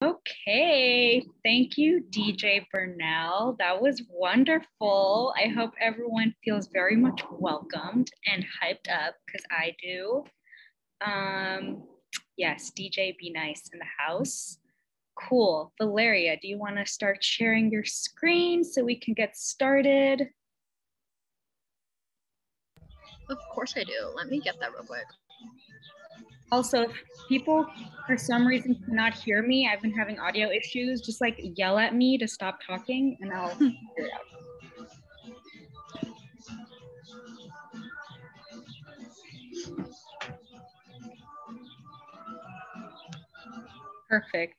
Okay, thank you, DJ Burnell. That was wonderful. I hope everyone feels very much welcomed and hyped up because I do. Yes, DJ Be Nice in the house. Cool. Valeria, do you want to start sharing your screen so we can get started? Of course I do. Let me get that real quick. Also, if people for some reason cannot hear me, I've been having audio issues, just like yell at me to stop talking and I'll figure it out. Perfect.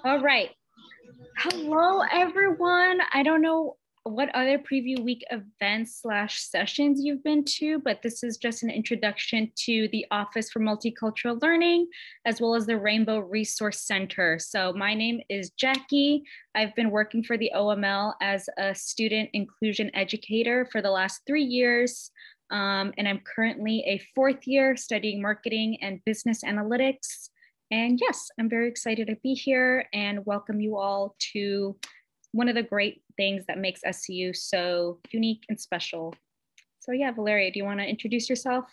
All right. Hello, everyone. I don't know what other preview week events / sessions you've been to, but this is just an introduction to the Office for Multicultural Learning, as well as the Rainbow Resource Center. So my name is Jackie. I've been working for the OML as a student inclusion educator for the last 3 years. And I'm currently a 4th year studying marketing and business analytics. And yes, I'm very excited to be here and welcome you all to one of the great things that makes SCU so unique and special. So yeah, Valeria, do you want to introduce yourself?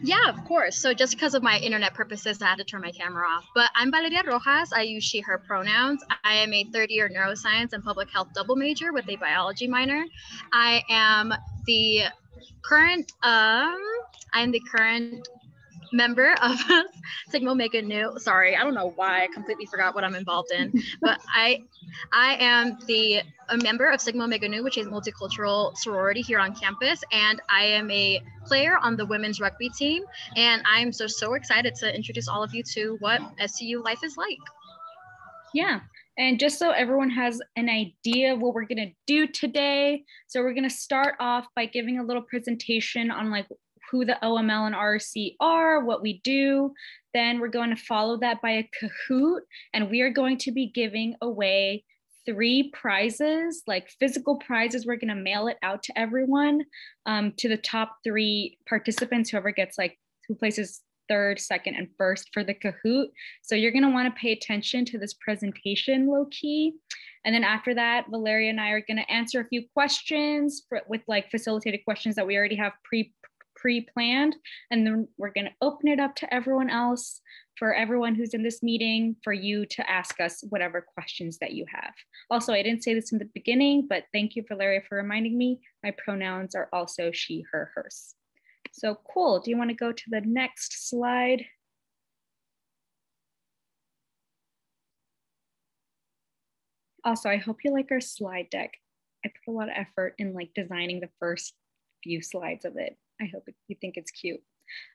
Yeah, of course. So just because of my internet purposes, I had to turn my camera off. But I'm Valeria Rojas. I use she, her pronouns. I am a 3rd-year neuroscience and public health double major with a biology minor. I am the current member of Sigma Omega Nu. Sorry, I don't know why. I completely forgot what I'm involved in. But I am a member of Sigma Omega Nu, which is a multicultural sorority here on campus. And I am a player on the women's rugby team. And I'm so excited to introduce all of you to what SCU life is like. Yeah. And just so everyone has an idea of what we're going to do today. So we're going to start off by giving a little presentation on like who the OML and RC are, what we do. Then we're going to follow that by a Kahoot, and we are going to be giving away 3 prizes, like physical prizes. We're going to mail it out to everyone, to the top 3 participants, whoever gets like who places 3rd, 2nd, and 1st for the Kahoot. So you're going to want to pay attention to this presentation low key. And then after that, Valeria and I are going to answer a few questions with like facilitated questions that we already have pre-planned, and then we're going to open it up to everyone else, for everyone who's in this meeting, for you to ask us whatever questions that you have. Also, I didn't say this in the beginning, but thank you, Valeria, for reminding me. My pronouns are also she, her, hers. So cool. Do you want to go to the next slide? Also, I hope you like our slide deck. I put a lot of effort in like designing the first few slides of it. I hope you think it's cute.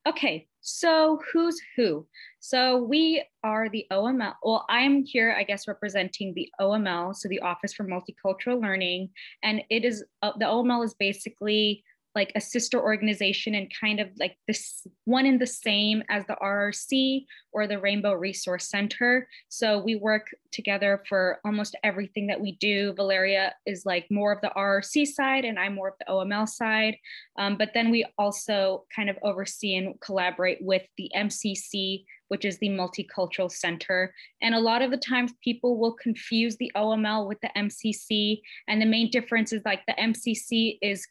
Okay, so who's who? So we are the OML. Well, I'm here, I guess, representing the OML, so the Office for Multicultural Learning. And it is, the OML is basically like a sister organization and kind of like this one in the same as the RRC or the Rainbow Resource Center. So we work together for almost everything that we do. Valeria is like more of the RRC side and I'm more of the OML side. But then we also kind of oversee and collaborate with the MCC, which is the Multicultural Center. And a lot of the times people will confuse the OML with the MCC. And the main difference is like the MCC is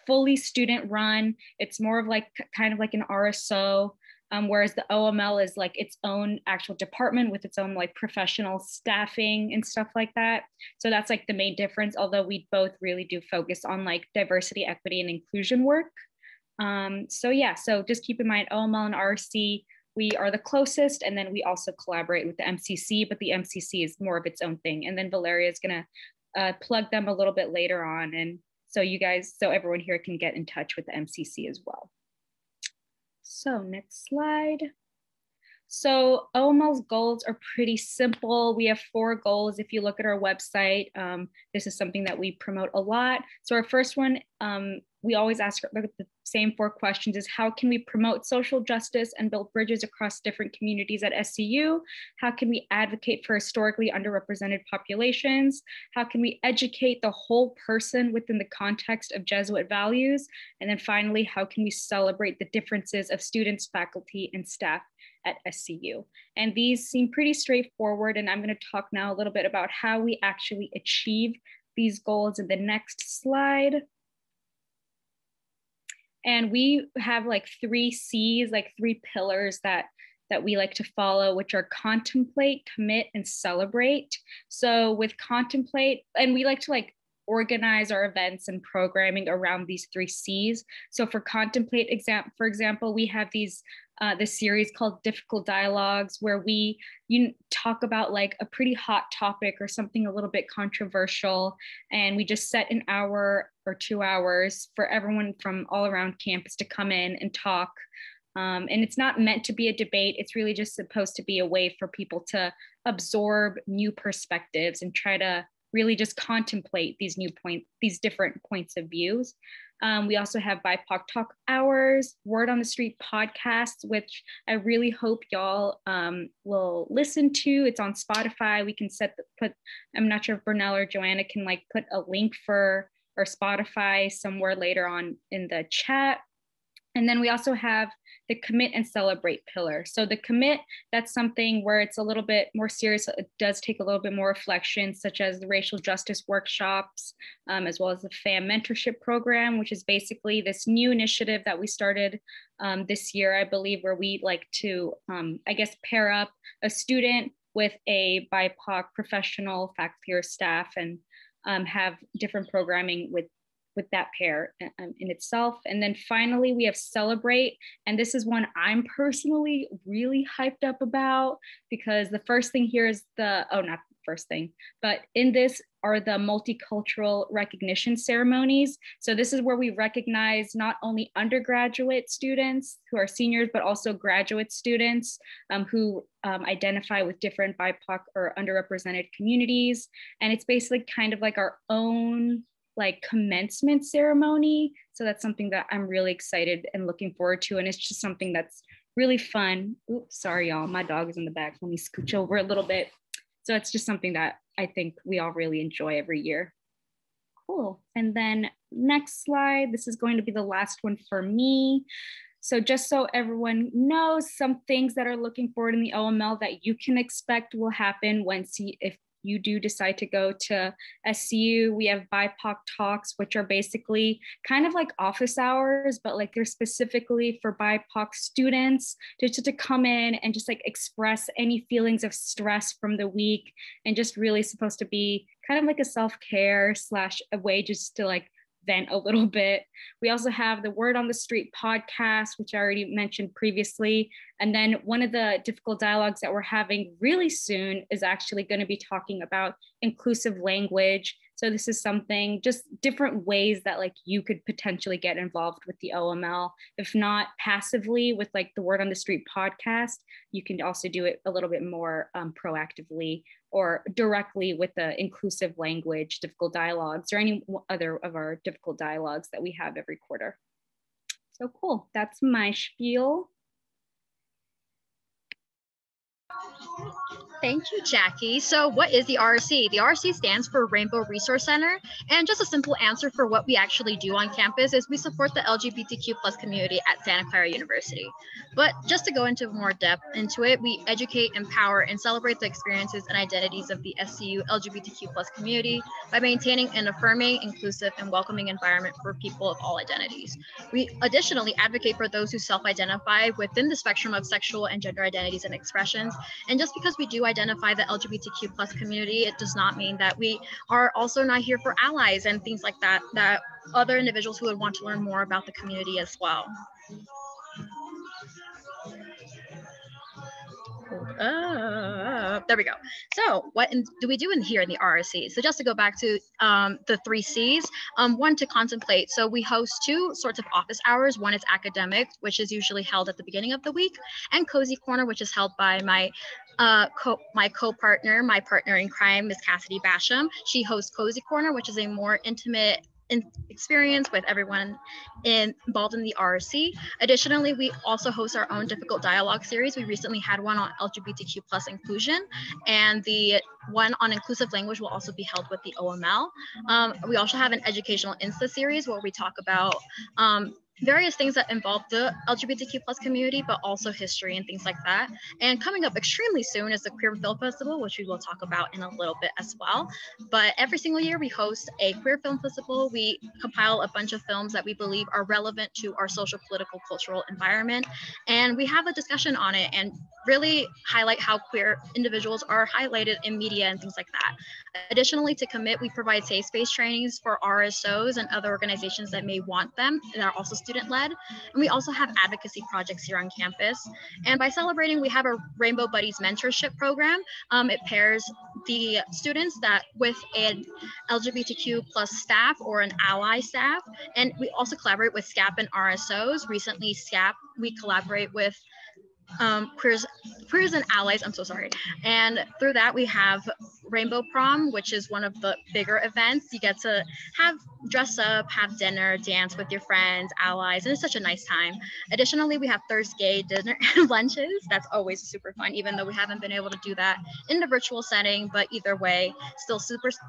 fully student run. It's more of like kind of like an RSO, whereas the OML is like its own actual department with its own like professional staffing and stuff like that. So that's like the main difference, although we both really do focus on like diversity, equity, and inclusion work. So yeah, so just keep in mind OML and RC, we are the closest, and then we also collaborate with the MCC, but the MCC is more of its own thing. And then Valeria is gonna plug them a little bit later on. And so you guys, so everyone here can get in touch with the MCC as well. So next slide. So OML's goals are pretty simple. We have 4 goals. If you look at our website, this is something that we promote a lot. So our first one, we always ask the same 4 questions is how can we promote social justice and build bridges across different communities at SCU? How can we advocate for historically underrepresented populations? How can we educate the whole person within the context of Jesuit values? And then finally, how can we celebrate the differences of students, faculty, and staff at SCU. And these seem pretty straightforward. And I'm going to talk now a little bit about how we actually achieve these goals in the next slide. And we have like 3 C's, like 3 pillars that we like to follow, which are contemplate, commit, and celebrate. So with contemplate, and we like to like organize our events and programming around these 3 C's. So for contemplate, for example, we have this series called Difficult Dialogues, where you talk about like a pretty hot topic or something a little bit controversial, and we just set an hour or 2 hours for everyone from all around campus to come in and talk. And it's not meant to be a debate. It's really just supposed to be a way for people to absorb new perspectives and try to really just contemplate these different points of views. We also have BIPOC Talk Hours, Word on the Street podcasts, which I really hope y'all will listen to. It's on Spotify. We can I'm not sure if Bernell or Joanna can like put a link for our Spotify somewhere later on in the chat. And then we also have the commit and celebrate pillar. So the commit, that's something where it's a little bit more serious. It does take a little bit more reflection, such as the racial justice workshops, as well as the FAM mentorship program, which is basically this new initiative that we started this year, I believe, where we like to, I guess, pair up a student with a BIPOC professional, faculty, or staff, and have different programming with that pair in itself. And then finally, we have celebrate. And this is one I'm personally really hyped up about, because the first thing here is not the first thing, but in this are the multicultural recognition ceremonies. So this is where we recognize not only undergraduate students who are seniors, but also graduate students who identify with different BIPOC or underrepresented communities. And it's basically kind of like our own like commencement ceremony. So that's something that I'm really excited and looking forward to. And it's just something that's really fun. Oops, sorry, y'all. My dog is in the back. Let me scooch over a little bit. So it's just something that I think we all really enjoy every year. Cool. And then next slide, this is going to be the last one for me. So just so everyone knows, some things that are looking forward in the OML that you can expect will happen if you do decide to go to SCU. We have BIPOC Talks, which are basically kind of like office hours, but like they're specifically for BIPOC students to come in and just like express any feelings of stress from the week, and just really supposed to be kind of like a self-care / a way just to like vent a little bit. We also have the Word on the Street podcast, which I already mentioned previously. And then one of the difficult dialogues that we're having really soon is actually going to be talking about inclusive language. So this is something, just different ways that like you could potentially get involved with the OML. If not passively with like the Word on the Street podcast, you can also do it a little bit more proactively or directly with the inclusive language difficult dialogues or any other of our difficult dialogues that we have every quarter. So cool, that's my spiel. Thank you, Jackie. So what is the RRC? The RRC stands for Rainbow Resource Center. And just a simple answer for what we actually do on campus is we support the LGBTQ plus community at Santa Clara University. But just to go into more depth into it, we educate, empower, and celebrate the experiences and identities of the SCU LGBTQ plus community by maintaining an affirming, inclusive, and welcoming environment for people of all identities. We additionally advocate for those who self-identify within the spectrum of sexual and gender identities and expressions. And just because we do identify the LGBTQ plus community, it does not mean that we are also not here for allies and things like that, that other individuals who would want to learn more about the community as well. There we go. So what do we do in here in the RRC? So just to go back to the 3 C's, one, to contemplate. So we host 2 sorts of office hours. One is academic, which is usually held at the beginning of the week, and Cozy Corner, which is held by my co-partner, my partner in crime, Ms. Cassidy Basham. She hosts Cozy Corner, which is a more intimate experience with everyone involved in the RRC. Additionally, we also host our own difficult dialogue series. We recently had one on LGBTQ plus inclusion, and the one on inclusive language will also be held with the OML. We also have an educational Insta series where we talk about various things that involve the LGBTQ plus community, but also history and things like that. And coming up extremely soon is the Queer Film Festival, which we will talk about in a little bit as well. But every single year we host a queer film festival. We compile a bunch of films that we believe are relevant to our social, political, cultural environment. And we have a discussion on it and really highlight how queer individuals are highlighted in media and things like that. Additionally, to commit, we provide safe space trainings for RSOs and other organizations that may want them that are also student-led. And we also have advocacy projects here on campus. And by celebrating, we have a Rainbow Buddies mentorship program. It pairs the students that with an LGBTQ plus staff or an ally staff. And we also collaborate with SCAP and RSOs. Recently, SCAP, we collaborate with queers and allies, I'm so sorry. And through that we have Rainbow Prom, which is one of the bigger events. You get to dress up, have dinner, dance with your friends, allies, and it's such a nice time. Additionally, we have Thursday dinner and lunches. That's always super fun, even though we haven't been able to do that in the virtual setting, but either way, still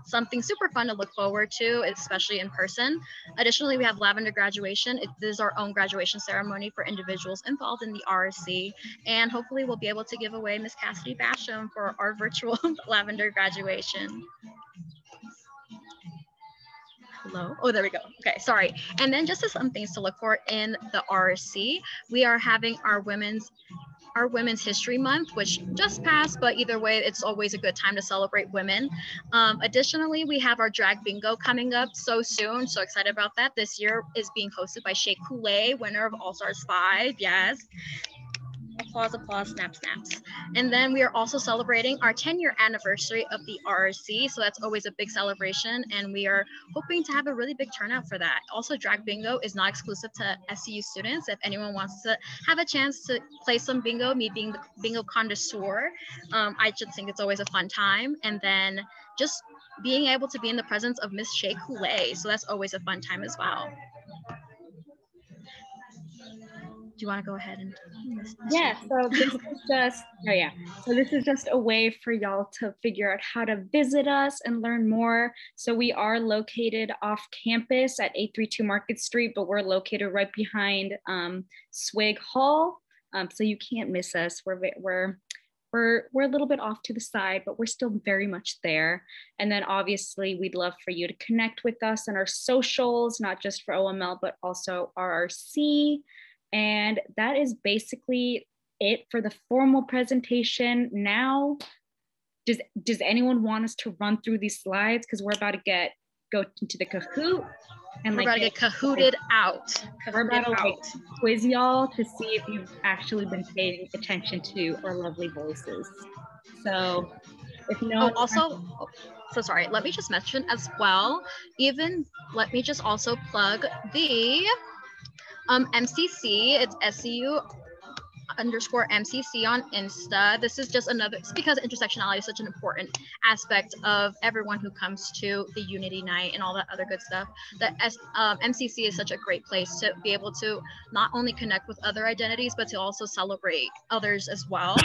something super fun to look forward to, especially in person. Additionally, we have Lavender Graduation. It is our own graduation ceremony for individuals involved in the RSC. And hopefully we'll be able to give away Miss Cassidy Basham for our virtual Lavender graduation. Hello? Oh, there we go. Okay, sorry. And then just some things to look for in the RSC. We are having our Women's History Month, which just passed, but either way, it's always a good time to celebrate women. Additionally, we have our drag bingo coming up so soon. So excited about that. This year is being hosted by Shea Coulee, winner of All Stars 5. Yes. Applause, applause, snap, snaps. And then we are also celebrating our 10-year anniversary of the RRC. So that's always a big celebration. And we are hoping to have a really big turnout for that. Also, drag bingo is not exclusive to SCU students. If anyone wants to have a chance to play some bingo, me being the bingo connoisseur, I just think it's always a fun time. And then just being able to be in the presence of Miss Shea Coulee. So that's always a fun time as well. Do you want to go ahead and yeah, so this is just this is just a way for y'all to figure out how to visit us and learn more. So we are located off campus at 832 Market Street, but we're located right behind Swig Hall, so you can't miss us. We're a little bit off to the side, but we're still very much there. And then obviously we'd love for you to connect with us on our socials, not just for OML, but also RRC. And that is basically it for the formal presentation. Now, does anyone want us to run through these slides? Because we're about to go into the Kahoot. And we're about to get Kahooted out. We're about to quiz y'all to see if you've actually been paying attention to our lovely voices. So if no, so sorry, let me just mention as well, let me just also plug the MCC, it's SCU_MCC on Insta. This is just it's because intersectionality is such an important aspect of everyone who comes to the Unity Night and all that other good stuff. The MCC is such a great place to be able to not only connect with other identities, but to also celebrate others as well.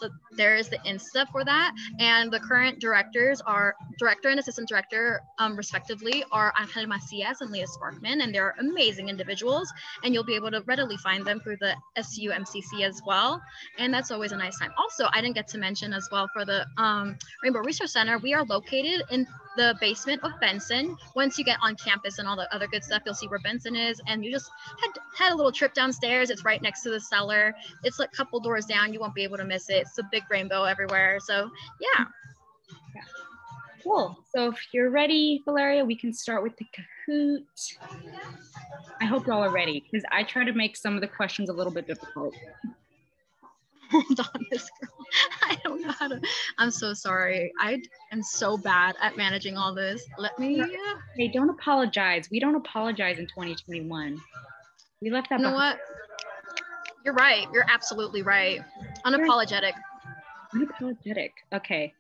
So there is the Insta for that. And the current directors are director and assistant director, respectively, are Angel Macias and Leah Sparkman, and they're amazing individuals. And you'll be able to readily find them through the SU MCC as well. And that's always a nice time. Also, I didn't get to mention as well for the Rainbow Resource Center, we are located in the basement of Benson. Once you get on campus and all the other good stuff, you'll see where Benson is, and you just had a little trip downstairs. It's right next to the cellar. It's like a couple doors down. You won't be able to miss it. It's a big rainbow everywhere. So yeah. Cool. So if you're ready, Valeria, we can start with the Kahoot. I hope y'all are ready, because I try to make some of the questions a little bit difficult. Hold on, this girl. I don't know how to. I'm so sorry. I am so bad at managing all this. Let me. Hey, don't apologize. We don't apologize in 2021. We left that. You know what? You're right. You're absolutely right. Unapologetic. Unapologetic. Okay.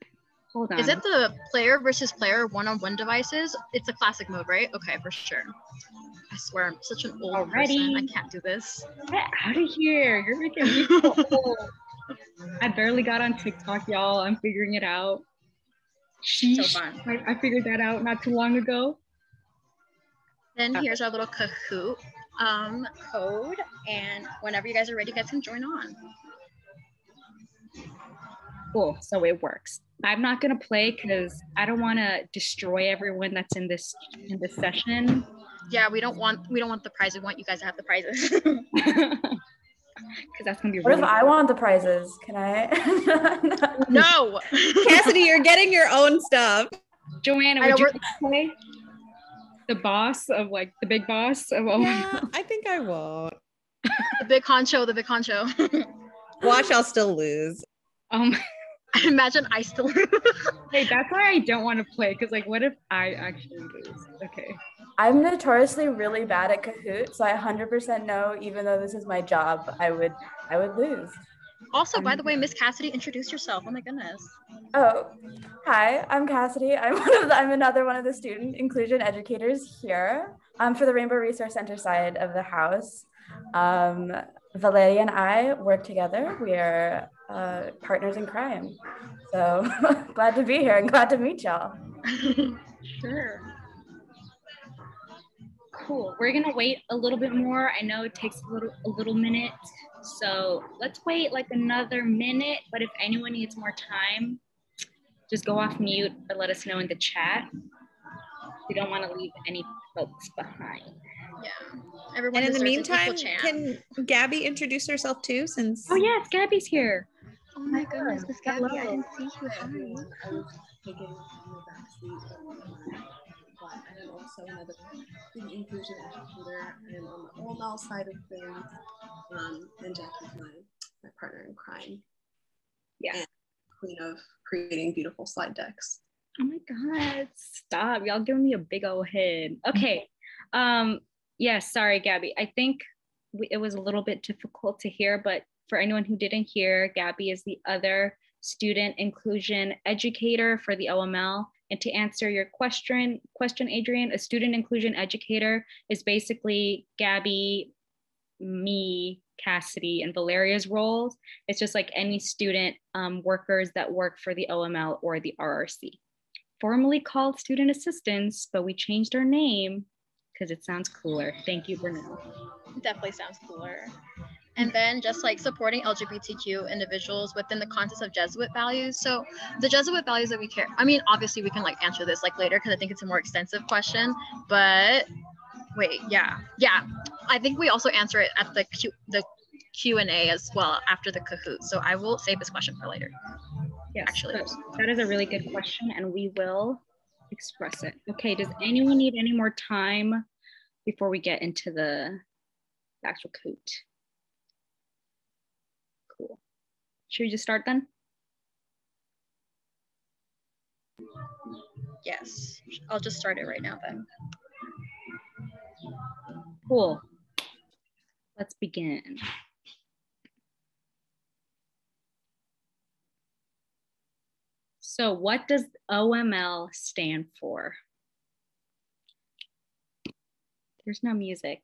Hold on. Is it the player versus player one-on-one devices? It's a classic mode, right? Okay, for sure. I swear, I'm such an old person. I can't do this. Get out of here. You're making me so old. I barely got on TikTok, y'all. I'm figuring it out. Sheesh. So fun. I figured that out not too long ago. Then here's our little Kahoot. code, and whenever you guys are ready, you guys can join on. Cool, so it works. I'm not gonna play because I don't want to destroy everyone that's in this session. Yeah, we don't want the prize. We want you guys to have the prizes. Because that's gonna be. What if I want the prizes? Can I? No. Cassidy, you're getting your own stuff. Joanna, would you play the boss of like the big boss of all? Yeah, I think I won't. The big honcho. Watch, I'll still lose. Imagine I still lose. Hey, that's why I don't want to play, because like, what if I actually lose? Okay. I'm notoriously really bad at Kahoot, so I 100% know, even though this is my job, I would lose. Also, by the way, Miss Cassidy, introduce yourself. Oh my goodness. Oh, hi, I'm Cassidy. I'm another one of the student inclusion educators here for the Rainbow Resource Center side of the house. Valeria and I work together. We are partners in crime. So glad to be here and glad to meet y'all. Sure. Cool. We're gonna wait a little bit more. I know it takes a little minute, so let's wait like another minute. But if anyone needs more time, just go off mute or let us know in the chat. We don't want to leave any folks behind. Yeah. Everyone. And in the meantime, can Gabby introduce herself too? Since oh yes, Gabby's here. Oh my goodness, Miss Gabby, I didn't see you. Hi. I was taking in the backseat, but I am also another student inclusion educator. I am on the OML side of things, and Jackie's my partner in crime. Yeah. And queen of creating beautiful slide decks. Oh my God, stop. Y'all giving me a big old head. Okay. Yeah, sorry, Gabby. I think it was a little bit difficult to hear, but for anyone who didn't hear, Gabby is the other student inclusion educator for the OML. And to answer your question, Adrian, a student inclusion educator is basically Gabby, me, Cassidy, and Valeria's roles. It's just like any student workers that work for the OML or the RRC. Formerly called student assistants, but we changed our name because it sounds cooler. Thank you, Brunel. Definitely sounds cooler. And then just like supporting LGBTQ individuals within the context of Jesuit values. So the Jesuit values that we care, I mean, obviously we can like answer this like later because I think it's a more extensive question, but wait, yeah. I think we also answer it at the Q&A as well after the Kahoot. So I will save this question for later. Yes, actually. That is a really good question and we will express it. Okay, does anyone need any more time before we get into the actual Kahoot? Cool. Should we just start then? Yes, I'll just start it right now then. Cool. Let's begin. So what does OML stand for? There's no music.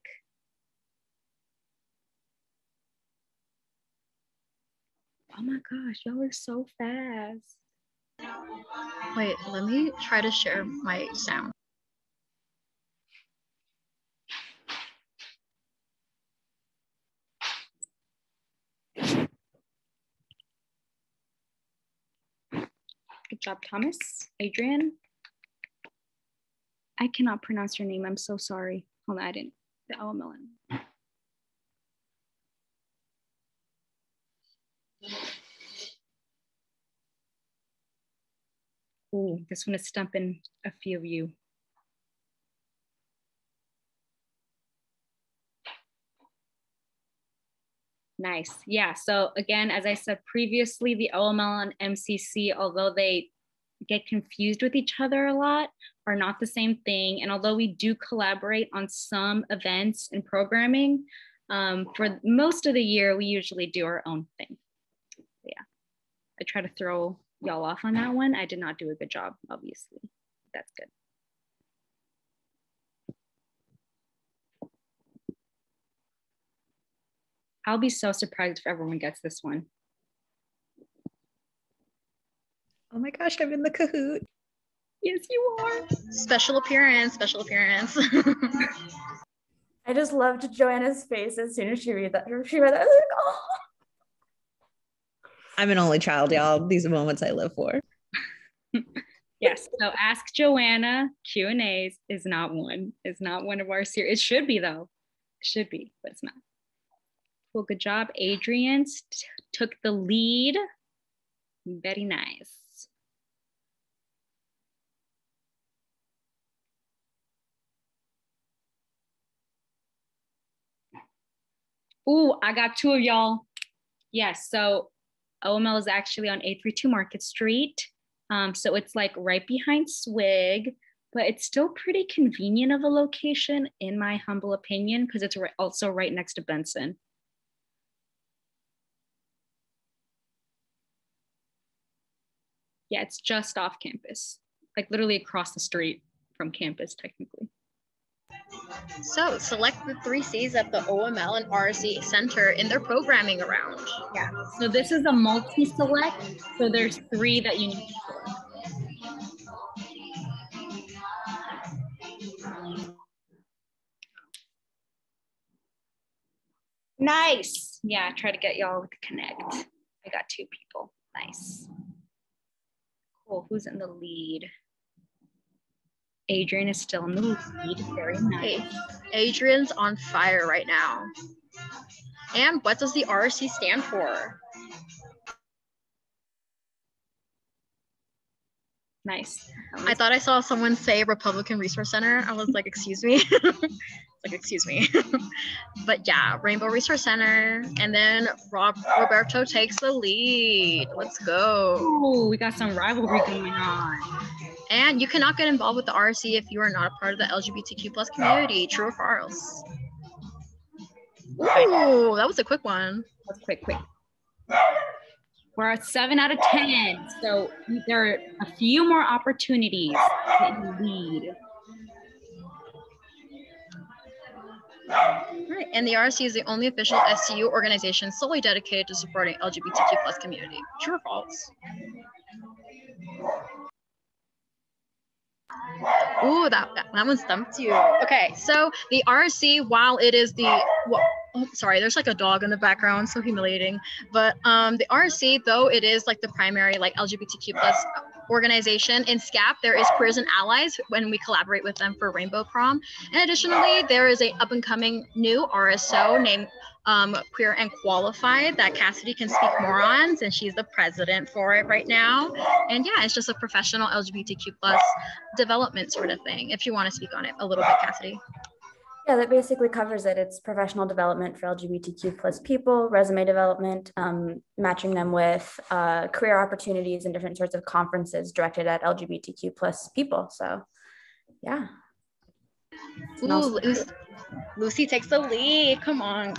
Oh my gosh, y'all are so fast. Wait, let me try to share my sound. Good job, Thomas. Adrian. I cannot pronounce your name. I'm so sorry. Hold on, I didn't. The OML. Ooh, this one is stumping a few of you. Nice. Yeah. So again, as I said previously, the OML and MCC, although they get confused with each other a lot, are not the same thing. And although we do collaborate on some events and programming, for most of the year, we usually do our own thing. Yeah. I try to throw y'all off on that one. I did not do a good job, obviously. That's good. I'll be so surprised if everyone gets this one. Oh my gosh, I'm in the Kahoot. Yes, you are. Special appearance, special appearance. I just loved Joanna's face as soon as she read that. She read that. I was like, oh. I'm an only child, y'all. These are moments I live for. Yes. So Ask Joanna Q&As is not one of our series. It should be though. It should be, but it's not. Well, good job. Adrian took the lead. Very nice. Ooh, I got two of y'all. Yes, so OML is actually on 832 Market Street. So it's like right behind Swig, but it's still pretty convenient of a location in my humble opinion, because it's also right next to Benson. Yeah, it's just off campus, like literally across the street from campus technically. So select the 3 Cs at the OML and RSC Center in their programming around. Yeah, so this is a multi-select, so there's 3 that you need to select. Nice. Yeah, try to get y'all to connect. I got 2 people. Nice. Cool. Who's in the lead? Adrian is still in the lead. Very nice. Adrian's on fire right now. And what does the RSC stand for? Nice. I thought I saw someone say Republican Resource Center. I was like, excuse me. Like, excuse me. But yeah, Rainbow Resource Center. And then Roberto takes the lead. Let's go. Ooh, we got some rivalry going on. And you cannot get involved with the RSC if you are not a part of the LGBTQ plus community. True or false? Ooh, that was a quick one. That's quick. We're at 7 out of 10. So there are a few more opportunities to lead. All right, and the RSC is the only official SCU organization solely dedicated to supporting LGBTQ plus community. True or false? Ooh, that one stumped you. Okay, so the RSC, while it is the, sorry, there's like a dog in the background, so humiliating. But the RSC, though it is like the primary like LGBTQ plus organization in SCAP, there is Queers and Allies when we collaborate with them for Rainbow Prom. And additionally, there is a up and coming new RSO named Queer and Qualified that Cassidy can speak more on, since she's the president for it right now. And yeah, it's just a professional LGBTQ plus development sort of thing, if you want to speak on it a little bit, Cassidy. Yeah, that basically covers it. It's professional development for LGBTQ plus people, resume development, matching them with career opportunities and different sorts of conferences directed at LGBTQ plus people. So yeah. Ooh, Lucy takes the lead, come on.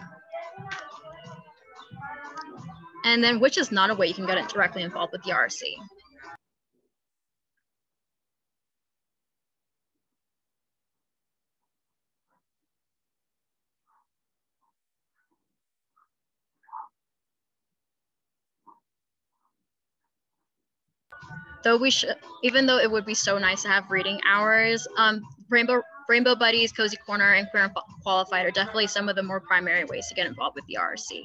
And then which is not a way you can get directly involved with the RSC. Though we should, even though it would be so nice to have reading hours, Rainbow Buddies, Cozy Corner, and Queer and Qualified are definitely some of the more primary ways to get involved with the RSC.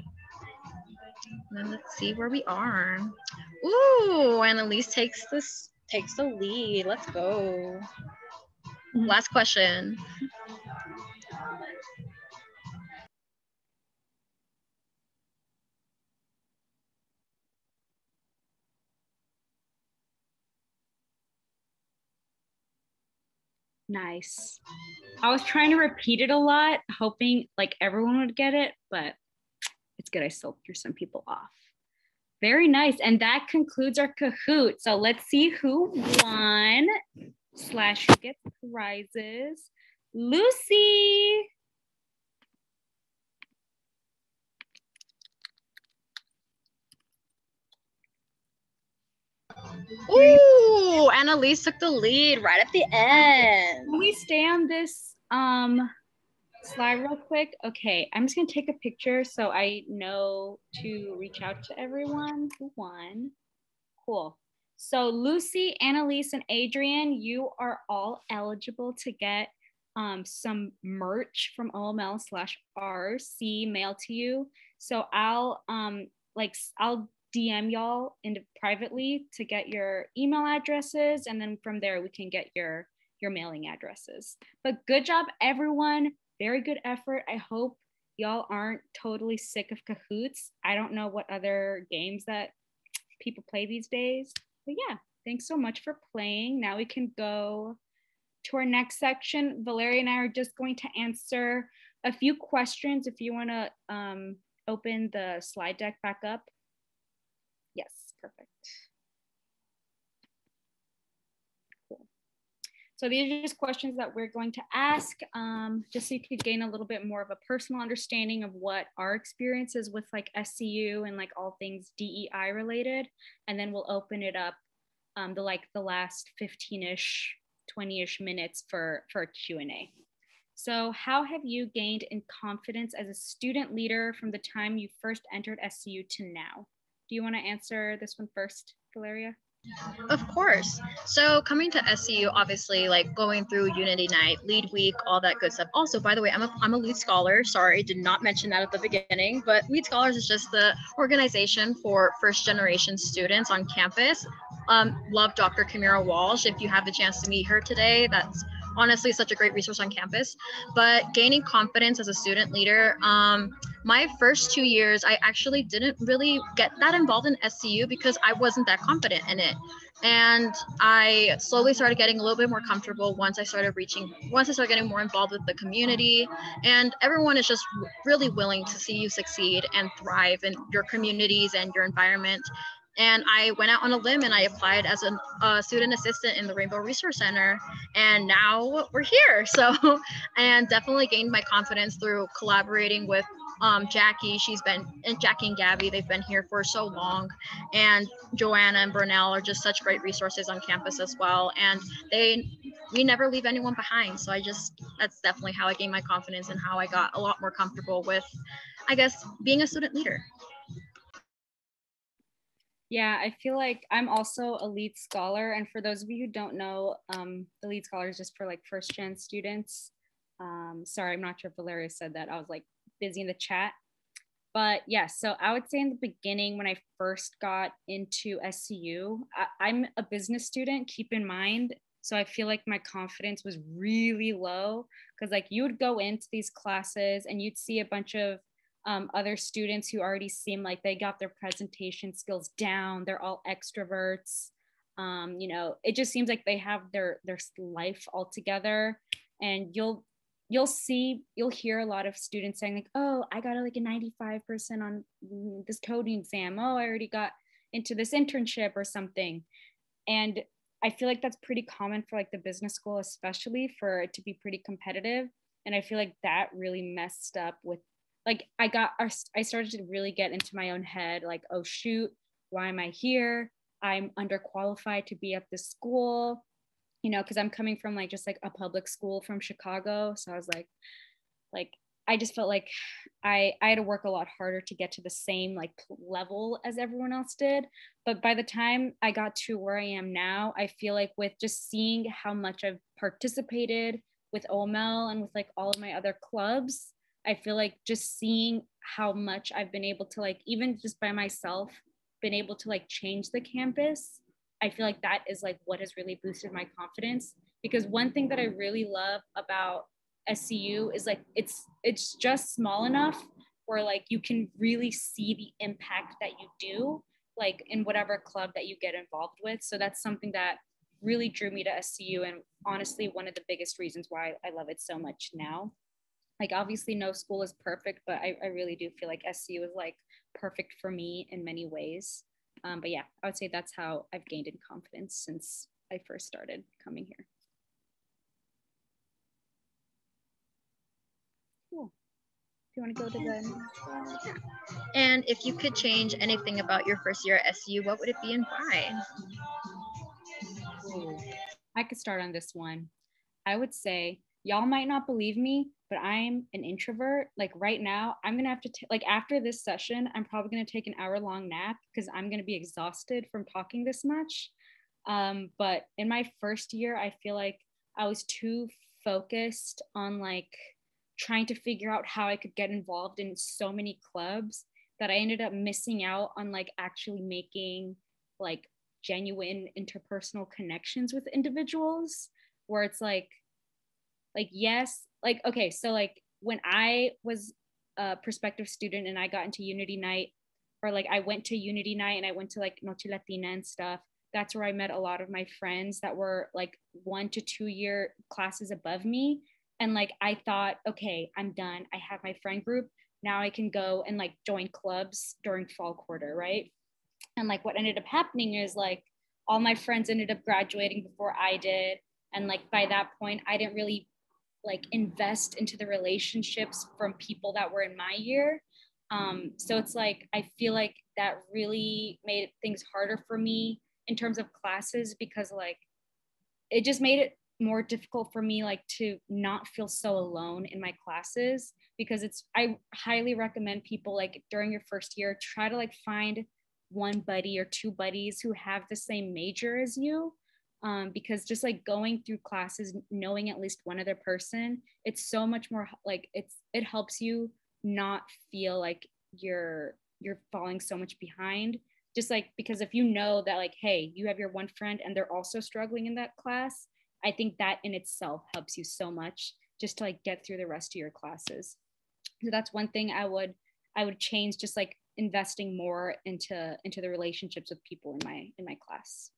And then let's see where we are. Ooh, Annalise takes the lead. Let's go. Last question. Nice. I was trying to repeat it a lot, hoping like everyone would get it, but it's good I still threw some people off. Very nice. And that concludes our Kahoot. So let's see who won / who gets prizes. Lucy. Ooh, Annalise took the lead right at the end. Can we stay on this slide real quick? Okay, I'm just gonna take a picture so I know to reach out to everyone who won. Cool. So Lucy, Annalise, and Adrian, you are all eligible to get some merch from OML/RC mailed to you. So I'll DM y'all privately to get your email addresses, and then from there we can get your mailing addresses. But good job, everyone. Very good effort. I hope y'all aren't totally sick of Kahoots. I don't know what other games that people play these days. But yeah, thanks so much for playing. Now we can go to our next section. Valeria and I are just going to answer a few questions. If you want to open the slide deck back up. Yes, perfect. Cool. So these are just questions that we're going to ask, just so you could gain a little bit more of a personal understanding of what our experience is with like SCU and like all things DEI related. And then we'll open it up the last 15-ish, 20-ish minutes for a Q&A. So how have you gained in confidence as a student leader from the time you first entered SCU to now? Do you want to answer this one first, Valeria? Of course. So coming to SCU, obviously, like going through Unity Night, Lead Week, all that good stuff. Also, by the way, I'm a Lead Scholar. Sorry, did not mention that at the beginning, but Lead Scholars is just the organization for first-generation students on campus. Love Dr. Kamira Walsh. If you have the chance to meet her today, that's honestly such a great resource on campus. But gaining confidence as a student leader, my first 2 years, I actually didn't really get that involved in SCU because I wasn't that confident in it. And I slowly started getting a little bit more comfortable once I started getting more involved with the community. And everyone is just really willing to see you succeed and thrive in your communities and your environment. And I went out on a limb and I applied as a student assistant in the Rainbow Resource Center. And now we're here. So, and definitely gained my confidence through collaborating with Jackie. Jackie and Gabby, they've been here for so long. And Joanna and Burnell are just such great resources on campus as well. And we never leave anyone behind. So that's definitely how I gained my confidence and how I got a lot more comfortable with, I guess, being a student leader. Yeah, I feel like I'm also a Lead Scholar. And for those of you who don't know, the Lead Scholar is just for like first-gen students. Sorry, I'm not sure if Valeria said that. I was like busy in the chat. But yeah, so I would say in the beginning when I first got into SCU, I'm a business student, keep in mind. So I feel like my confidence was really low because like you would go into these classes and you'd see a bunch of other students who already seem like they got their presentation skills down. They're all extroverts. It just seems like they have their life all together. And you'll hear a lot of students saying like, oh, I got like a 95% on this coding exam. Oh, I already got into this internship or something. And I feel like that's pretty common for like the business school, especially for it to be pretty competitive. And I feel like that really messed up with like I started to really get into my own head, like, oh shoot, why am I here? I'm underqualified to be at this school, because I'm coming from like just like a public school from Chicago. So I was like I just felt like I had to work a lot harder to get to the same like level as everyone else did. But by the time I got to where I am now, I feel like with just seeing how much I've participated with OML and with like all of my other clubs, I feel like just seeing how much I've been able to like, even just by myself, been able to like change the campus. I feel like that is like what has really boosted my confidence. Because one thing that I really love about SCU is like, it's just small enough where like you can really see the impact that you do like in whatever club that you get involved with. So that's something that really drew me to SCU. And honestly, one of the biggest reasons why I love it so much now. Like obviously no school is perfect, but I really do feel like SCU is like perfect for me in many ways. But yeah, I would say that's how I've gained in confidence since I first started coming here. Cool. If you want to go to the And if you could change anything about your first year at SCU, what would it be and why? Ooh. I could start on this one. I would say, y'all might not believe me, but I'm an introvert. Like right now, I'm gonna have to like after this session, I'm probably gonna take an hour-long nap because I'm gonna be exhausted from talking this much. But in my first year, I feel like I was too focused on like trying to figure out how I could get involved in so many clubs that I ended up missing out on like actually making like genuine interpersonal connections with individuals, where it's like yes, like okay, so like when I was a prospective student and I got into Unity Night, or like I went to Unity Night and I went to like Noche Latina and stuff, that's where I met a lot of my friends that were like 1 to 2 year classes above me. And like I thought, okay, I'm done, I have my friend group, now I can go and like join clubs during fall quarter, right? And like what ended up happening is like all my friends ended up graduating before I did, and like by that point I didn't really like invest into the relationships from people that were in my year. So it's like I feel like that really made things harder for me in terms of classes, because like it just made it more difficult for me like to not feel so alone in my classes. Because I highly recommend people like during your first year, try to like find one buddy or two buddies who have the same major as you, because just like going through classes knowing at least one other person, it's so much more like it helps you not feel like you're falling so much behind. Just like because if you know that like, hey, you have your one friend and they're also struggling in that class, I think that in itself helps you so much just to like get through the rest of your classes. So that's one thing I would change, just like investing more into the relationships with people in my class.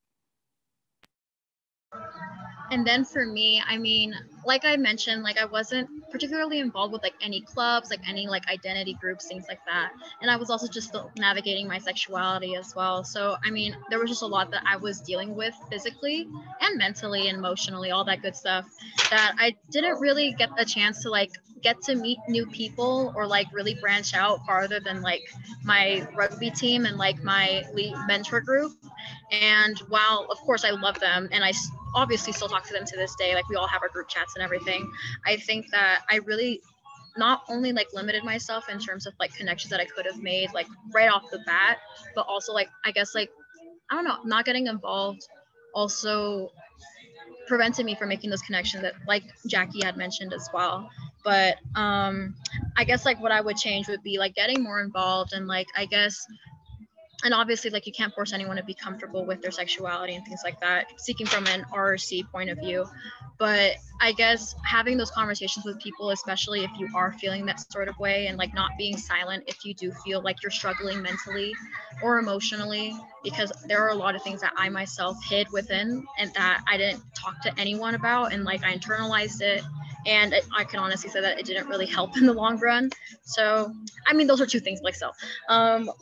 And then for me, I mean, like I mentioned, like I wasn't particularly involved with like any clubs, like any like identity groups, things like that. And I was also just still navigating my sexuality as well. So, I mean, there was just a lot that I was dealing with physically and mentally and emotionally, all that good stuff, that I didn't really get a chance to like get to meet new people or like really branch out farther than like my rugby team and like my lead mentor group. And while of course I love them and I obviously still talk to them to this day, like we all have our group chats and everything, I think that I really not only like limited myself in terms of like connections that I could have made like right off the bat, but also like I guess like I don't know, not getting involved also prevented me from making those connections that like Jackie had mentioned as well. But I guess like what I would change would be like getting more involved and like I guess, and obviously like you can't force anyone to be comfortable with their sexuality and things like that, speaking from an RRC point of view. But I guess having those conversations with people, especially if you are feeling that sort of way, and like not being silent if you do feel like you're struggling mentally or emotionally, because there are a lot of things that I myself hid within and that I didn't talk to anyone about, and like I internalized it, and I can honestly say that it didn't really help in the long run. So I mean, those are two things, like so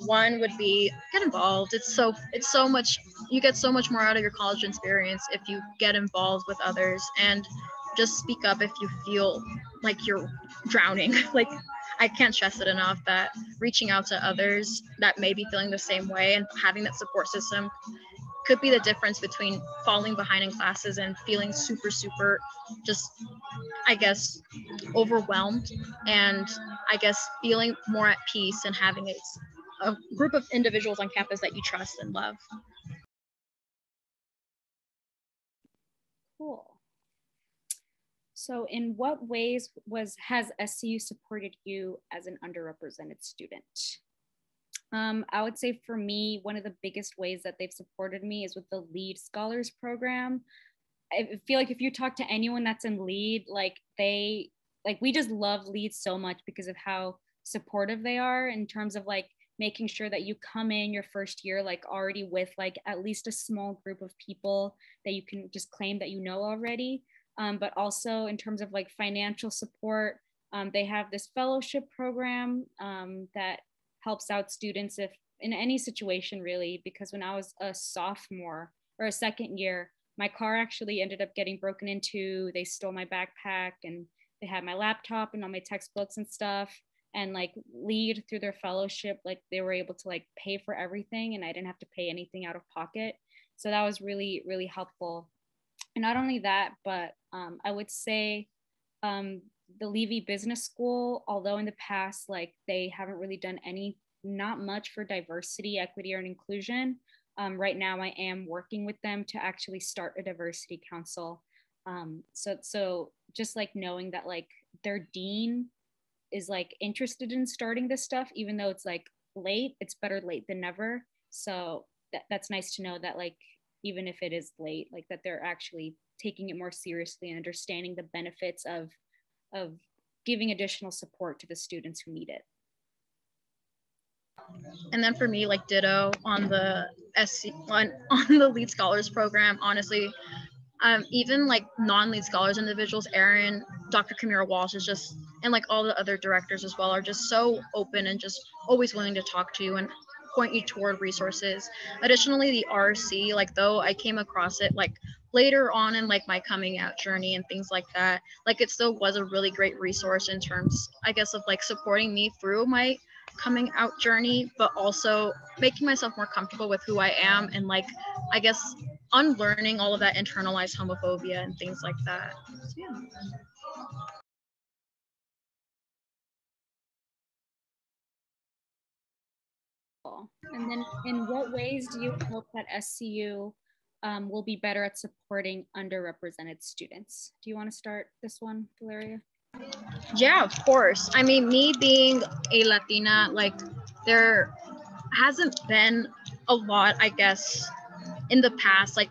one would be get involved. It's so much, you get so much more out of your college experience if you get involved with others, and just speak up if you feel like you're drowning. Like I can't stress it enough that reaching out to others that may be feeling the same way and having that support system could be the difference between falling behind in classes and feeling super just, I guess, overwhelmed, and I guess feeling more at peace and having a group of individuals on campus that you trust and love. Cool. So in what ways has SCU supported you as an underrepresented student? I would say for me, one of the biggest ways that they've supported me is with the LEAD Scholars Program. I feel like if you talk to anyone that's in LEAD, like we just love LEAD so much because of how supportive they are in terms of like making sure that you come in your first year like already with like at least a small group of people that you can just claim that you know already. But also in terms of like financial support, they have this fellowship program that helps out students if in any situation really, because when I was a sophomore or a second year, my car actually ended up getting broken into. They stole my backpack and they had my laptop and all my textbooks and stuff. And like LEAD through their fellowship, like they were able to like pay for everything and I didn't have to pay anything out of pocket. So that was really, really helpful. And not only that, but I would say the Levy Business School, although in the past, like they haven't really done not much for diversity, equity, or inclusion. Right now I am working with them to actually start a diversity council. So just like knowing that like their dean is like interested in starting this stuff, even though it's like late, it's better late than never. So that's nice to know that like, even if it is late, like that they're actually taking it more seriously and understanding the benefits of giving additional support to the students who need it. And then for me, like ditto on the on the lead scholars program, honestly, even like non-lead scholars individuals, Erin, Dr. Kamira Walsh is just, and like all the other directors as well, are just so open and just always willing to talk to you and point you toward resources. Additionally, the RC, like though I came across it like later on in like my coming out journey and things like that, like it still was a really great resource in terms, I guess, of like supporting me through my coming out journey, but also making myself more comfortable with who I am and like, I guess, unlearning all of that internalized homophobia and things like that. So, yeah. And then in what ways do you hope that SCU will be better at supporting underrepresented students? Do you want to start this one, Valeria? Yeah, of course. I mean, me being a Latina, like there hasn't been a lot, I guess, in the past, like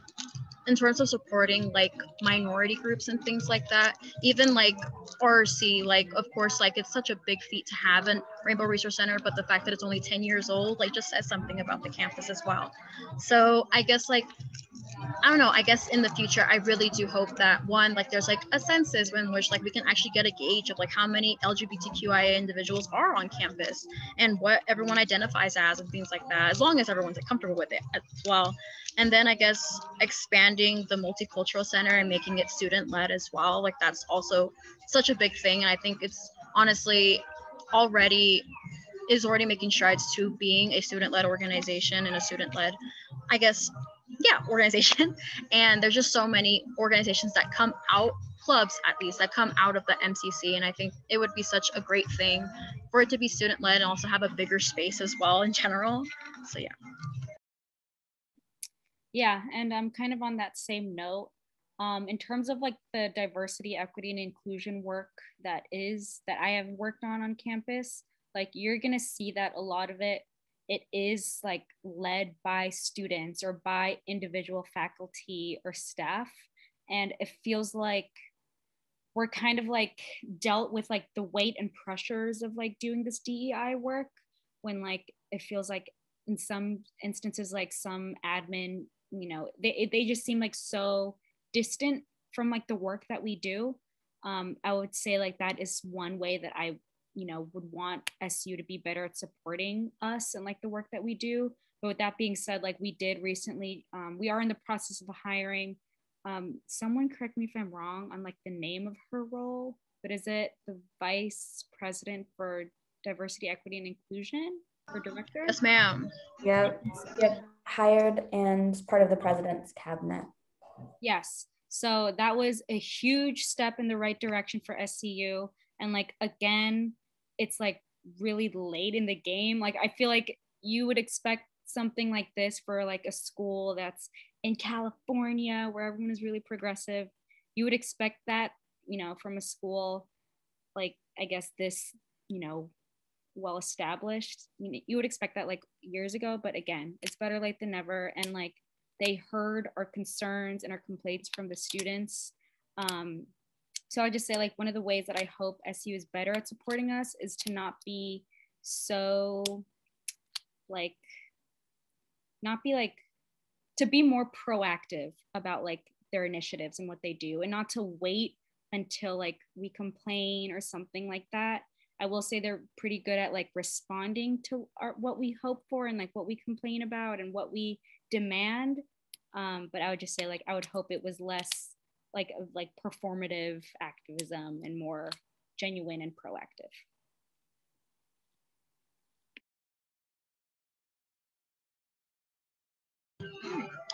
in terms of supporting like minority groups and things like that. Even like RC, like of course, like it's such a big feat to have a Rainbow Resource Center, but the fact that it's only 10 years old, like just says something about the campus as well. So I guess like, I don't know, I guess in the future, I really do hope that one, like there's like a census in which like we can actually get a gauge of like how many LGBTQIA individuals are on campus and what everyone identifies as and things like that, as long as everyone's like comfortable with it as well. And then I guess expanding the Multicultural Center and making it student-led as well, like that's also such a big thing. And I think it's honestly already making strides to being a student-led organization and a student-led, I guess, organization. And there's just so many organizations that come out, clubs at least, that come out of the MCC. And I think it would be such a great thing for it to be student-led and also have a bigger space as well in general. So yeah. Yeah, and I'm kind of on that same note. In terms of like the diversity, equity, and inclusion work that I have worked on campus, like you're gonna see that a lot of it is like led by students or by individual faculty or staff, and it feels like we're kind of like dealt with like the weight and pressures of like doing this DEI work, when like it feels like in some instances like some admin, they just seem like so distant from like the work that we do. I would say like that is one way that I would want SU to be better at supporting us and like the work that we do. But with that being said, like we did recently, we are in the process of hiring someone, correct me if I'm wrong on like the name of her role, but is it the Vice President for Diversity, Equity, and Inclusion, or Director? Yes, ma'am. Yep. Hired and part of the president's cabinet. Yes. So that was a huge step in the right direction for SCU. And like, again, it's like really late in the game. Like, I feel like you would expect something like this for like a school that's in California where everyone is really progressive. You would expect that, from a school like, I guess this, well established. You would expect that like years ago, but again, it's better late than never. And like they heard our concerns and our complaints from the students. So I just say like one of the ways that I hope SU is better at supporting us is to not be so like, to be more proactive about like their initiatives and what they do, and not to wait until like we complain or something like that. I will say they're pretty good at like responding to what we hope for and like what we complain about and what we demand. But I would just say like I would hope it was less like performative activism and more genuine and proactive.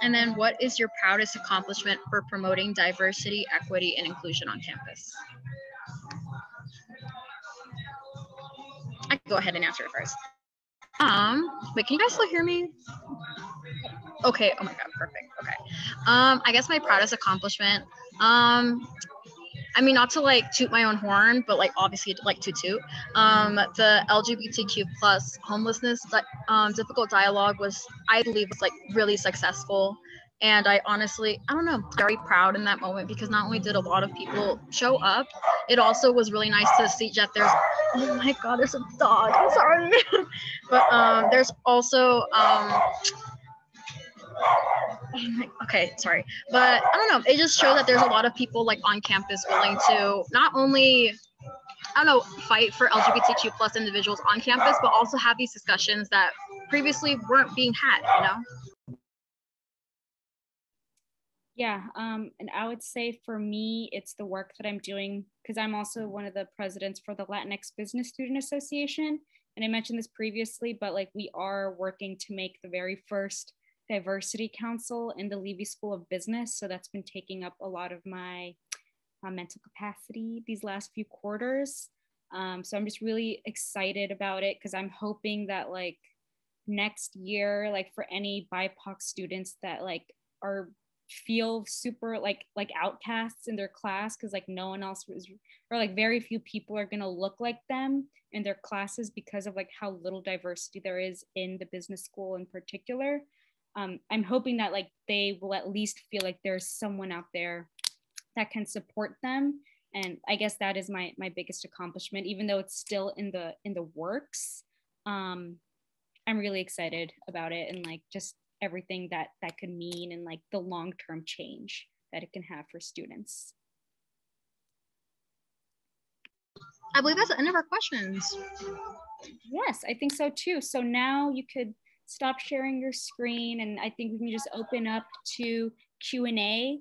And then what is your proudest accomplishment for promoting diversity, equity, and inclusion on campus? I can go ahead and answer it first. Wait, can you guys still hear me? Okay, oh my God, perfect, okay. I guess my proudest accomplishment, I mean, not to like toot my own horn, but like obviously like to toot. The LGBTQ plus homelessness difficult dialogue was, I believe, was like really successful. And I honestly, I don't know, very proud in that moment because not only did a lot of people show up, it also was really nice to see that there's, oh my God, there's a dog. I'm sorry. But there's also, okay, sorry, but I don't know, it just shows that there's a lot of people like on campus willing to not only, I don't know, fight for LGBTQ plus individuals on campus, but also have these discussions that previously weren't being had, you know? Yeah, and I would say for me, it's the work that I'm doing because I'm also one of the presidents for the Latinx Business Student Association. And I mentioned this previously, but like we are working to make the very first diversity council in the Levy School of Business. So that's been taking up a lot of my mental capacity these last few quarters. So I'm just really excited about it because I'm hoping that like next year, like for any BIPOC students that like are feel super like outcasts in their class because like no one else was, or like very few people are gonna look like them in their classes because of like how little diversity there is in the business school in particular. I'm hoping that like they will at least feel like there's someone out there that can support them. And I guess that is my biggest accomplishment, even though it's still in the works. I'm really excited about it and like just everything that could mean and like the long-term change that it can have for students. I believe that's the end of our questions. Yes, I think so too. So now you could stop sharing your screen and I think we can just open up to Q&A.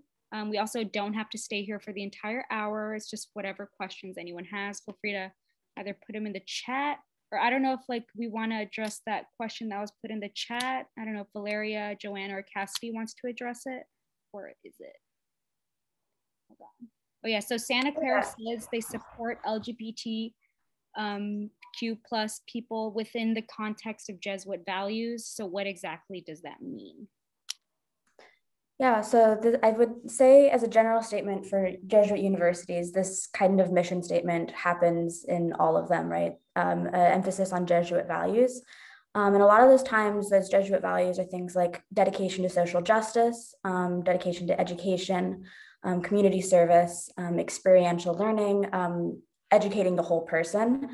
We also don't have to stay here for the entire hour. It's just whatever questions anyone has. Feel free to either put them in the chat, or I don't know if like we want to address that question that was put in the chat. I don't know if Valeria, Joanna, or Cassidy wants to address it, or is it? Hold on. Oh yeah, so Santa Clara says they support LGBTQ plus people within the context of Jesuit values. So what exactly does that mean? Yeah, so I would say as a general statement for Jesuit universities, this kind of mission statement happens in all of them, right? Emphasis on Jesuit values. And a lot of those times, those Jesuit values are things like dedication to social justice, dedication to education, community service, experiential learning, educating the whole person.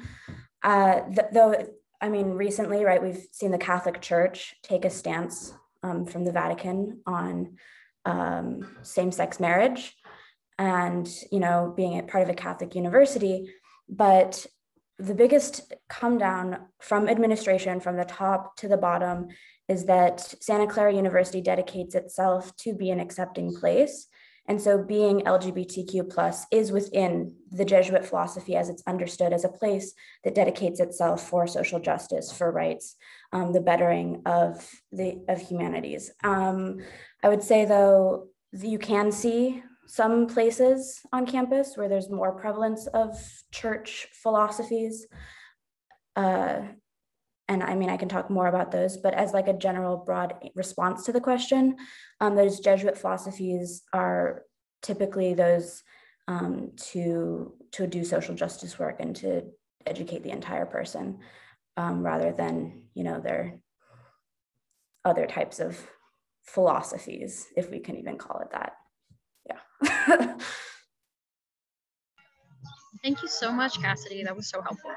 Though, I mean, recently, right, we've seen the Catholic Church take a stance from the Vatican on same-sex marriage and, you know, being a part of a Catholic university. But the biggest come down from administration, from the top to the bottom, is that Santa Clara University dedicates itself to be an accepting place. And so being LGBTQ plus is within the Jesuit philosophy as it's understood as a place that dedicates itself for social justice, for rights, the bettering of humanities. I would say though, you can see some places on campus where there's more prevalence of church philosophies. And I mean, I can talk more about those, but as like a general broad response to the question, those Jesuit philosophies are typically those to do social justice work and to educate the entire person, rather than, you know, their other types of philosophies, if we can even call it that. Yeah. Thank you so much, Cassidy. That was so helpful.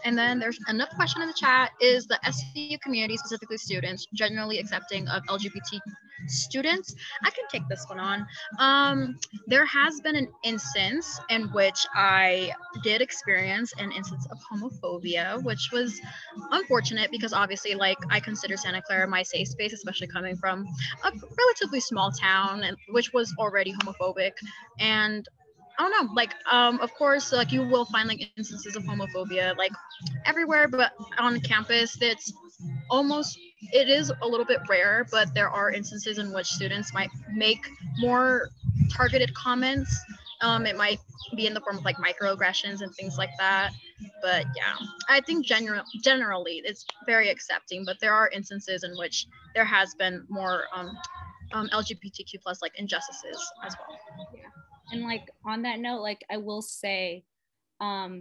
And then there's another question in the chat. Is the SCU community, specifically students, generally accepting of LGBT students? I can take this one on. There has been an instance in which I did experience an instance of homophobia, which was unfortunate because obviously, like, I consider Santa Clara my safe space, especially coming from a relatively small town, which was already homophobic. And I don't know, like, of course, like you will find like instances of homophobia like everywhere, but on campus, it is a little bit rare, but there are instances in which students might make more targeted comments. It might be in the form of like microaggressions and things like that. But yeah, I think generally it's very accepting, but there are instances in which there has been more LGBTQ plus like injustices as well. Yeah. And like on that note, like I will say, I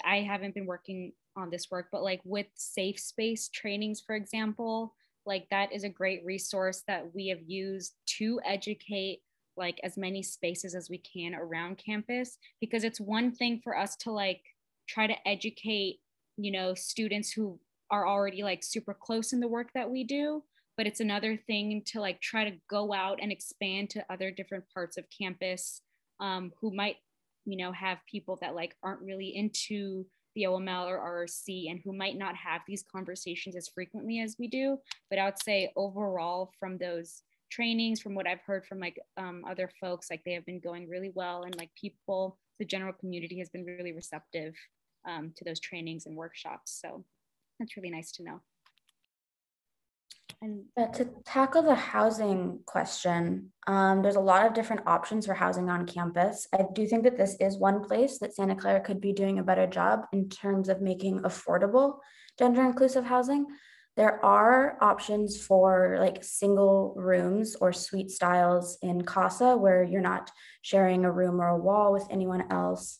haven't been working on this work, but like with safe space trainings, for example, like that is a great resource that we have used to educate like as many spaces as we can around campus, because it's one thing for us to like try to educate, you know, students who are already like super close in the work that we do, but it's another thing to like try to go out and expand to other different parts of campus, who might, you know, have people that like aren't really into the OML or RRC and who might not have these conversations as frequently as we do. But I would say overall from those trainings, from what I've heard from like other folks, like they have been going really well, and like people, the general community has been really receptive to those trainings and workshops. So that's really nice to know. And to tackle the housing question, there's a lot of different options for housing on campus. I do think that this is one place that Santa Clara could be doing a better job in terms of making affordable gender inclusive housing. There are options for like single rooms or suite styles in CASA where you're not sharing a room or a wall with anyone else.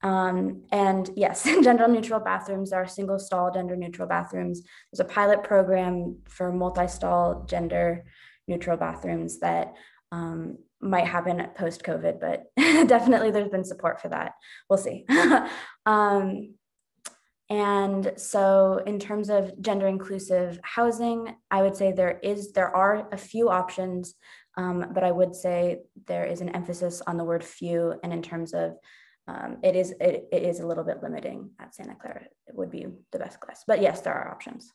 And yes, gender neutral bathrooms are single stall gender neutral bathrooms. There's a pilot program for multi-stall gender neutral bathrooms that might happen post COVID, but definitely there's been support for that. We'll see. And so in terms of gender inclusive housing, I would say there are a few options, but I would say there is an emphasis on the word few, and in terms of it is a little bit limiting at Santa Clara. It would be the best class, but yes, there are options.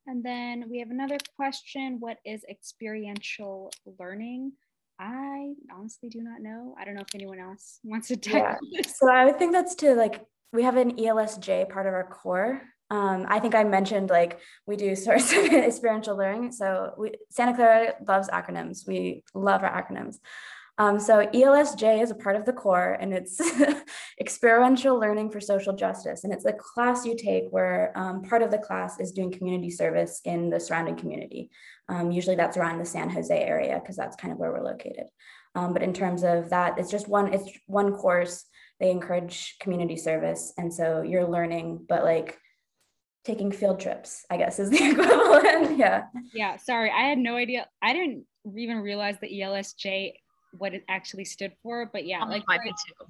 And then we have another question. What is experiential learning? I honestly do not know. I don't know if anyone else wants to tackle this. So I think that's to like, we have an ELSJ part of our core. I think I mentioned like we do source of experiential learning. So Santa Clara loves acronyms. We love our acronyms. So ELSJ is a part of the core, and it's experiential learning for social justice. And it's a class you take where part of the class is doing community service in the surrounding community. Usually that's around the San Jose area because that's kind of where we're located. But in terms of that, it's one course. They encourage community service. And so you're learning, but like taking field trips, I guess, is the equivalent. Yeah, sorry, I had no idea. I didn't even realize the ELSJ, what it actually stood for, but yeah, like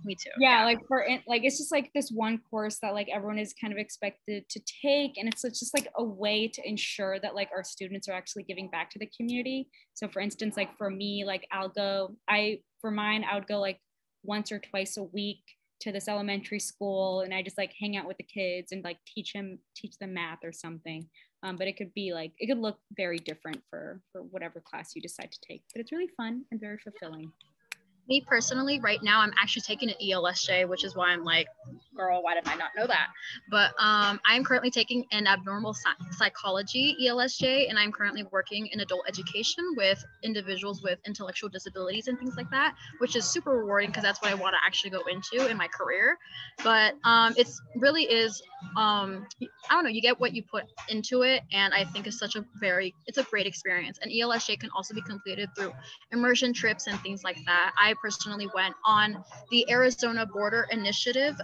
me too. Yeah, like like it's just like this one course that like everyone is kind of expected to take, and it's just like a way to ensure that like our students are actually giving back to the community. So for instance, like for me, like I would go like once or twice a week to this elementary school, and I just like hang out with the kids and like teach them math or something. But it could look very different for whatever class you decide to take, but it's really fun and very fulfilling. Me personally, right now, I'm actually taking an ELSJ, which is why I'm like, girl, why did I not know that? But I'm currently taking an abnormal psychology ELSJ, and I'm currently working in adult education with individuals with intellectual disabilities and things like that, which is super rewarding because that's what I want to actually go into in my career. But it's really is, I don't know, you get what you put into it, and I think it's a great experience. And ELSJ can also be completed through immersion trips and things like that. I personally went on the Arizona Border Initiative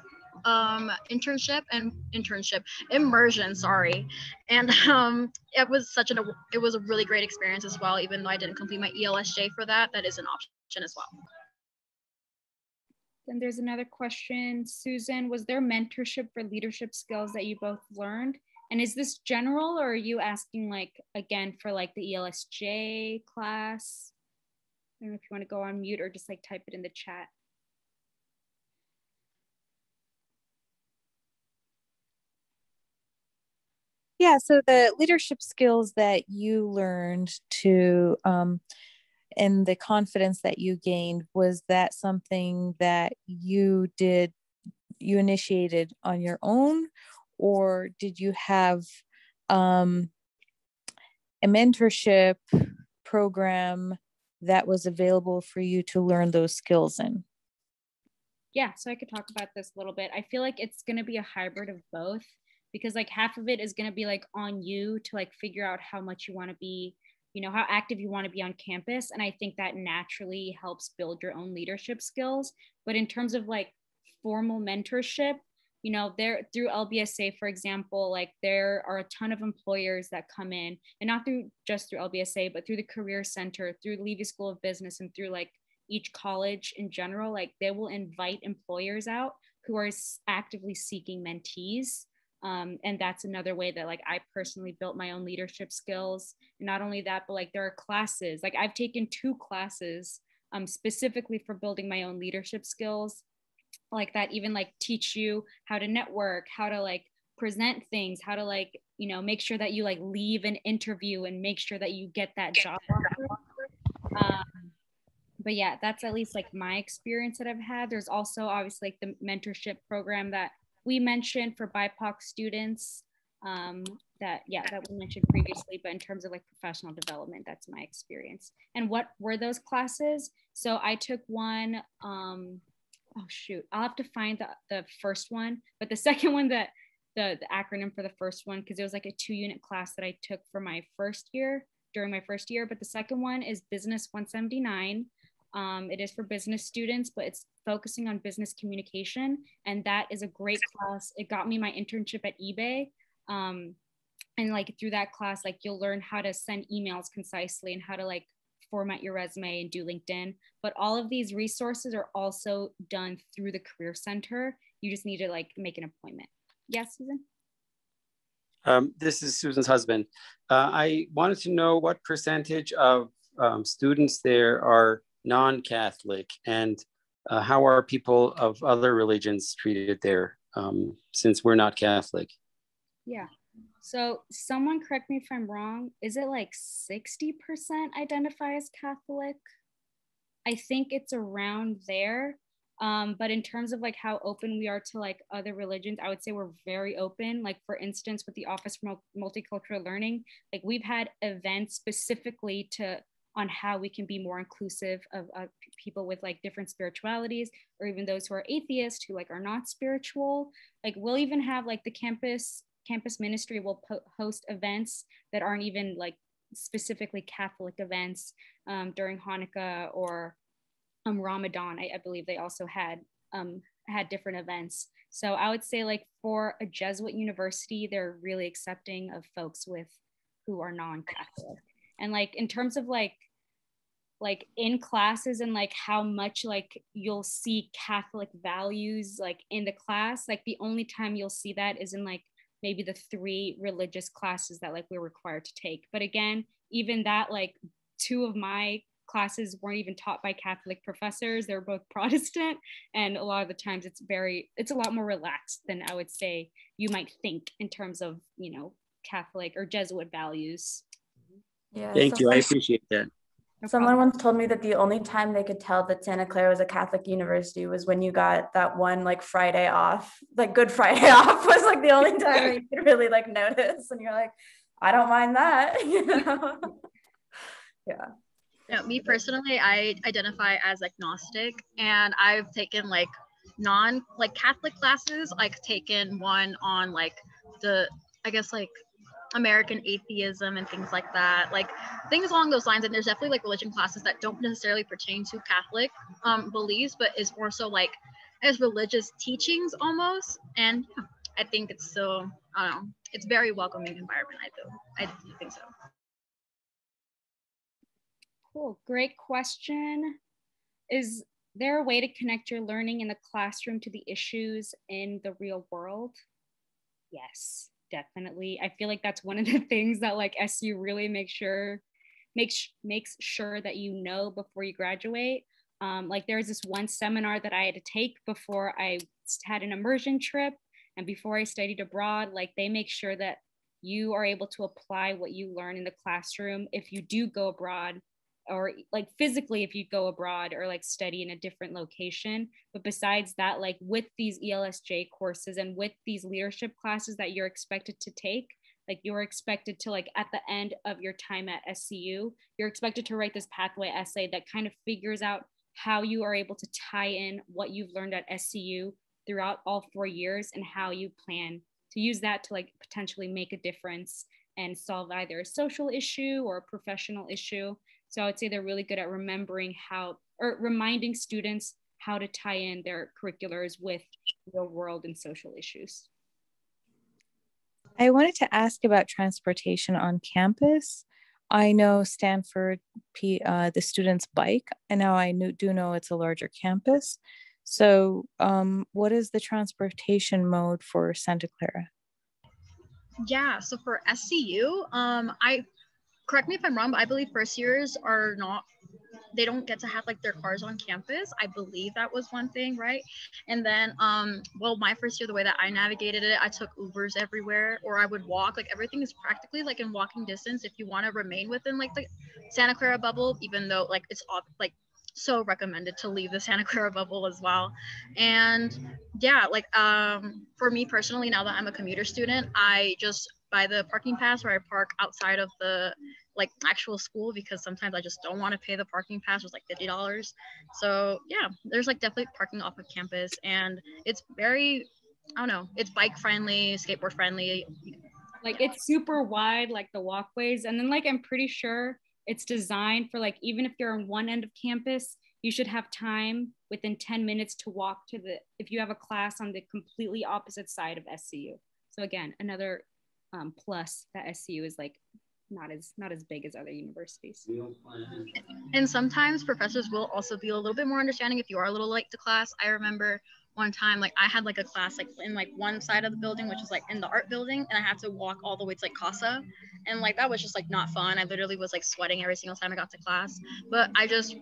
immersion, sorry. And it was a really great experience as well, even though I didn't complete my ELSJ for that. That is an option as well. Then there's another question. Susan, was there mentorship for leadership skills that you both learned? And is this general, or are you asking like, again, for like the ELSJ class? I don't know if you want to go on mute or just like type it in the chat. Yeah, so the leadership skills that you learned to, and the confidence that you gained, was that something that you initiated on your own, or did you have a mentorship program that was available for you to learn those skills in? Yeah, so I could talk about this a little bit. I feel like it's going to be a hybrid of both, because like half of it is going to be like on you to like figure out how much you want to be you know, how active you want to be on campus. And I think that naturally helps build your own leadership skills. But in terms of like formal mentorship, you know, there through LBSA, for example, like there are a ton of employers that come in, and not through just through LBSA, but through the Career Center, through Levy School of Business, and through like each college in general. Like they will invite employers out who are actively seeking mentees. And that's another way that like I personally built my own leadership skills. And not only that, but like there are classes, like I've taken 2 classes specifically for building my own leadership skills, like that even like teach you how to network, how to like present things, how to like, you know, make sure that you like leave an interview and make sure that you get that job offer. But yeah, that's at least like my experience that I've had. There's also obviously like the mentorship program that we mentioned for BIPOC students, that we mentioned previously, but in terms of like professional development, that's my experience. And what were those classes? So I took one, oh shoot, I'll have to find the first one, but the second one, that the acronym for the first one, because it was like a 2-unit class that I took for my first year, during my first year. But the second one is Business 179. It is for business students, but it's focusing on business communication. And that is a great class. It got me my internship at eBay. And like through that class, like you'll learn how to send emails concisely and how to like format your resume and do LinkedIn. But all of these resources are also done through the Career Center. You just need to like make an appointment. Yes, Susan? This is Susan's husband. I wanted to know what percentage of students there are non-Catholic, and how are people of other religions treated there, since we're not Catholic? Yeah. So someone correct me if I'm wrong. Is it like 60% identify as Catholic? I think it's around there. But in terms of like how open we are to like other religions, I would say we're very open. Like for instance, with the Office for Multicultural Learning, like we've had events specifically on how we can be more inclusive of people with like different spiritualities, or even those who are atheists who like are not spiritual. Like we'll even have like the campus ministry will host events that aren't even like specifically Catholic events during Hanukkah or Ramadan. I believe they also had different events. So I would say like for a Jesuit university, they're really accepting of folks who are non-Catholic. And like in terms of like in classes and like how much like you'll see Catholic values like in the class, like the only time you'll see that is in like maybe the 3 religious classes that like we're required to take. But again, even that, like 2 of my classes weren't even taught by Catholic professors. They're both Protestant. And a lot of the times it's a lot more relaxed than I would say you might think in terms of, you know, Catholic or Jesuit values. Yeah. Thank you. I appreciate that. Someone once told me that the only time they could tell that Santa Clara was a Catholic university was when you got that one like Friday off, like Good Friday off was like the only time that you could really like notice. And you're like, I don't mind that, you know? Yeah. Yeah, me personally, I identify as agnostic, and I've taken like Catholic classes. Like taken one on like I guess like American atheism and things like that, like things along those lines. And there's definitely like religion classes that don't necessarily pertain to Catholic beliefs, but is more so like as religious teachings almost. And yeah, I think it's still, I don't know, it's very welcoming environment. I think so. Cool, great question. Is there a way to connect your learning in the classroom to the issues in the real world? Yes, definitely. I feel like that's one of the things that like SU really makes sure that you know before you graduate. Like there's this one seminar that I had to take before I had an immersion trip and before I studied abroad. Like they make sure that you are able to apply what you learn in the classroom if you do go abroad, or like physically if you go abroad or like study in a different location. But besides that, like with these ELSJ courses and with these leadership classes that you're expected to take, like you're expected to like at the end of your time at SCU, you're expected to write this pathway essay that kind of figures out how you are able to tie in what you've learned at SCU throughout all 4 years and how you plan to use that to like potentially make a difference and solve either a social issue or a professional issue. So I would say they're really good at remembering how, or reminding students how to tie in their curriculars with real world and social issues. I wanted to ask about transportation on campus. I know Stanford, the students bike, and now I do know it's a larger campus. So what is the transportation mode for Santa Clara? Yeah, so for SCU, correct me if I'm wrong, but I believe first years are not, they don't get to have like their cars on campus. I believe that was one thing, right? And then, well, my first year, the way that I navigated it, I took Ubers everywhere, or I would walk. Like everything is practically like in walking distance if you want to remain within like the Santa Clara bubble, even though like it's like so recommended to leave the Santa Clara bubble as well. And yeah, like for me personally, now that I'm a commuter student, I just buy the parking pass, where I park outside of the like actual school, because sometimes I just don't want to pay the parking pass, was like $50. So yeah, there's like definitely parking off of campus, and it's very, I don't know, it's bike friendly, skateboard friendly. Like it's super wide, like the walkways, and then like I'm pretty sure it's designed for like, even if you're on one end of campus, you should have time within 10 minutes to walk to the, if you have a class on the completely opposite side of SCU. So again, another plus that SCU is like not as big as other universities. And sometimes professors will also be a little bit more understanding if you are a little late to class. I remember one time, like I had like a class like in like one side of the building, which is like in the art building, and I had to walk all the way to like CASA, and like that was just like not fun. I literally was like sweating every single time I got to class. But I just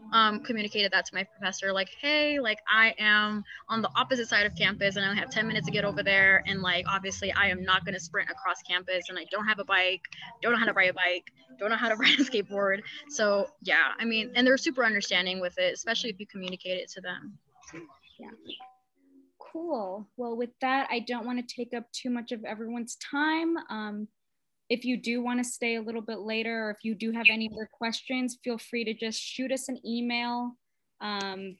communicated that to my professor, like, hey, like I am on the opposite side of campus and I only have 10 minutes to get over there, and like obviously I am not going to sprint across campus, and I don't have a bike, don't know how to ride a bike, don't know how to ride a skateboard. So yeah, I mean, and they're super understanding with it, especially if you communicate it to them. Yeah. Cool. Well, with that, I don't want to take up too much of everyone's time. If you do want to stay a little bit later, or if you do have any other questions, feel free to just shoot us an email hold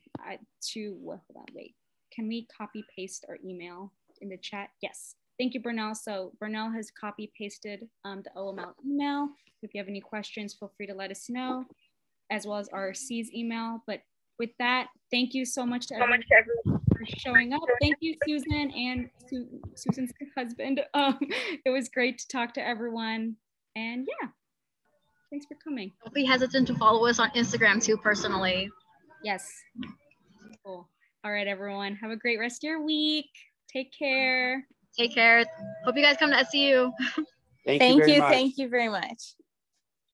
on, wait. Can we copy paste our email in the chat? Yes. Thank you, Bernal. So Bernal has copy pasted the OML email. If you have any questions, feel free to let us know, as well as our C's email. But with that, thank you so much to everyone for showing up. Thank you, Susan and Susan's husband. It was great to talk to everyone. And yeah, thanks for coming. Don't be hesitant to follow us on Instagram too, personally. Yes. Cool. All right, everyone. Have a great rest of your week. Take care. Take care. Hope you guys come to SCU. Thank you very much. Thank you very much.